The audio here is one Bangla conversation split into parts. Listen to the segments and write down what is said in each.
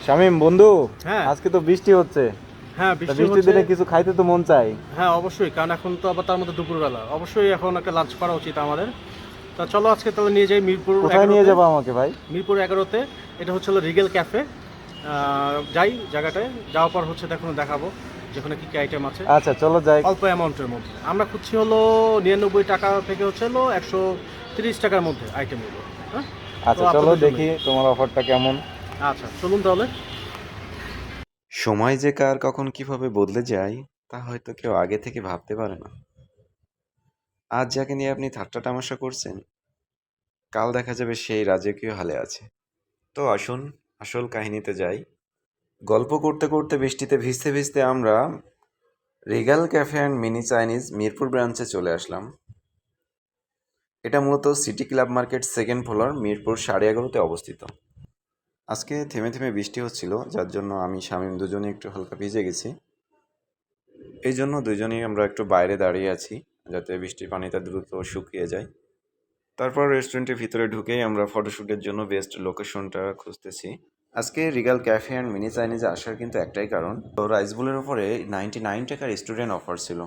শামিম বন্ধু, হ্যাঁ। আজকে তো বৃষ্টি হচ্ছে। হ্যাঁ, তা বৃষ্টি বৃষ্টির হচ্ছে। দিনে কিছু খাইতে তো মন চাই। হ্যাঁ, অবশ্যই, কারণ এখন তো আবার তার মধ্যে দুপুরবেলা। অবশ্যই এখন একটা লাঞ্চ করা উচিত আমাদের। তা চলো আজকে তাহলে নিয়ে যাই মিরপুর কোথায় নিয়ে 11-তে। যাবো আমাকে ভাই? মিরপুর 11-তে। এটা হচ্ছে হলো রিগেল ক্যাফে। যাই জায়গাটায়। যাওয়ার পর হচ্ছে দেখাবো যেখানে কী কী আইটেম আছে আচ্ছা চলো যাই। অল্প অ্যামাউন্টের মধ্যে। আমরা খুঁজছি হলো 99 টাকা থেকে হচ্ছে হলো 130 টাকার মধ্যে আইটেমগুলো। হ্যাঁ, তো আচ্ছা চলো আপনাদের জন্যই। দেখি তোমার অফারটা কেমন। আচ্ছা চলুন তাহলে। সময় যে কার কখন কিভাবে বদলে যায় তা হয়তো কেউ আগে থেকে ভাবতে পারে না। আজ যাকে নিয়ে আপনি ঠাট্টা তামাশা করছেন, কাল দেখা যাবে সেই রাজকীয় হালে আছে। তো আসুন আসল কাহিনীতে যাই। গল্প করতে করতে বৃষ্টিতে ভিজতে ভিজতে আমরা Regal cafe and mini Chinese Mirpur ব্রাঞ্চে চলে আসলাম। এটা মূলত city club market second floor Mirpur 11:30-তে অবস্থিত। আজকে থেমে থেমে বৃষ্টি হচ্ছিল, যার জন্য আমি শামীম দুজনে একটু হালকা ভিজে গেছি। এই জন্য দুজনেই আমরা একটু বাইরে দাঁড়িয়ে আছি, যাতে বৃষ্টির পানিটা দ্রুত শুকিয়ে যায়। তারপর রেস্টুরেন্টের ভিতরে ঢুকেই আমরা ফটোশ্যুটের জন্য বেস্ট লোকেশনটা খুঁজতেছি। আজকে রিগাল ক্যাফে অ্যান্ড মিনি চাইনিজে আসার কিন্তু একটাই কারণ, তো রাইস বুলের ওপরে 99 টাকার স্টুডেন্ট অফার ছিল।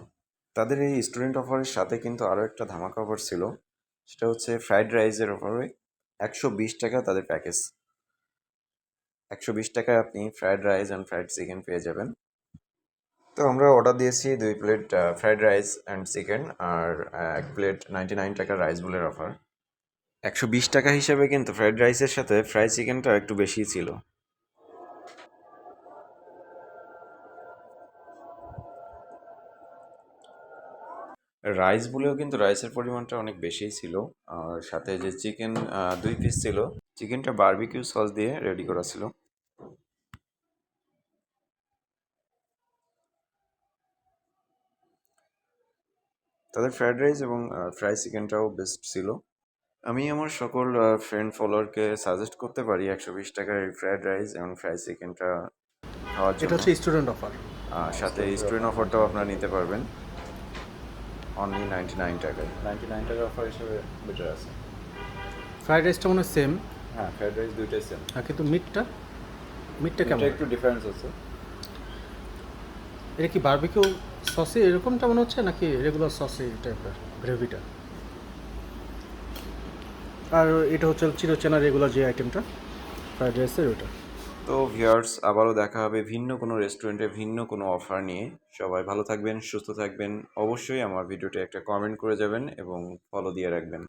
তাদের এই স্টুডেন্ট অফারের সাথে কিন্তু আরও একটা ধামাকা অফার ছিল। সেটা হচ্ছে ফ্রাইড রাইসের অফারে 120 টাকা তাদের প্যাকেজ। 120 টাকায় আপনি fried rice and fried chicken পেয়ে যাবেন। তো আমরা অর্ডার দিয়েছি 2 plate fried rice and chicken, আর 1 প্লেট 99 টাকার রাইস বুলের অফার। 120 টাকা হিসেবে কিন্তু ফ্রাইড রাইসের সাথে ফ্রাই চিকেনটা একটু বেশিই ছিল। রাইস বলেও কিন্তু রাইসের পরিমাণটা অনেক বেশিই ছিল। আর সাথে যে চিকেন 2 পিস ছিল, চিকেনটা বারবিকিউ সস দিয়ে রেডি করা ছিল। তাদের ফ্রাইড রাইস এবং ফ্রাই চিকেনটাও বেস্ট ছিল। আমি আমার সকল ফ্রেন্ড ফলোয়ারকে সাজেস্ট করতে পারি 120 টাকার এই ফ্রাইড রাইস এবং ফ্রাই চিকেনটা খাওয়ার এটা জন্য। হচ্ছে স্টুডেন্ট অফার। সাথে স্টুডেন্ট অফারটাও আপনারা নিতে পারবেন অনলি 99 টাকায়। 99 টাকার অফার হিসেবে বেটার আছে। ফ্রাইড রাইসটা মনে হয় সেম। হ্যাঁ, ফ্রাইড রাইস দুইটাই সেম। কিন্তু মিটটা মিটটা কেমন? একটু ডিফারেন্স আছে। এটা কি বারবিকিউ সসে এরকমটা মনে হচ্ছে, নাকি রেগুলার সসে টাইপের গ্রেভিটা? আর এটা হচ্ছে চিরচেনা রেগুলার যে আইটেমটা ফ্রাইড রাইসের ওটা। তো ভিউয়ার্স, আবারও দেখা হবে ভিন্ন কোনো রেস্টুরেন্টে ভিন্ন কোনো অফার নিয়ে। সবাই ভালো থাকবেন, সুস্থ থাকবেন। অবশ্যই আমার ভিডিওতে একটা কমেন্ট করে যাবেন এবং ফলো দিয়ে রাখবেন।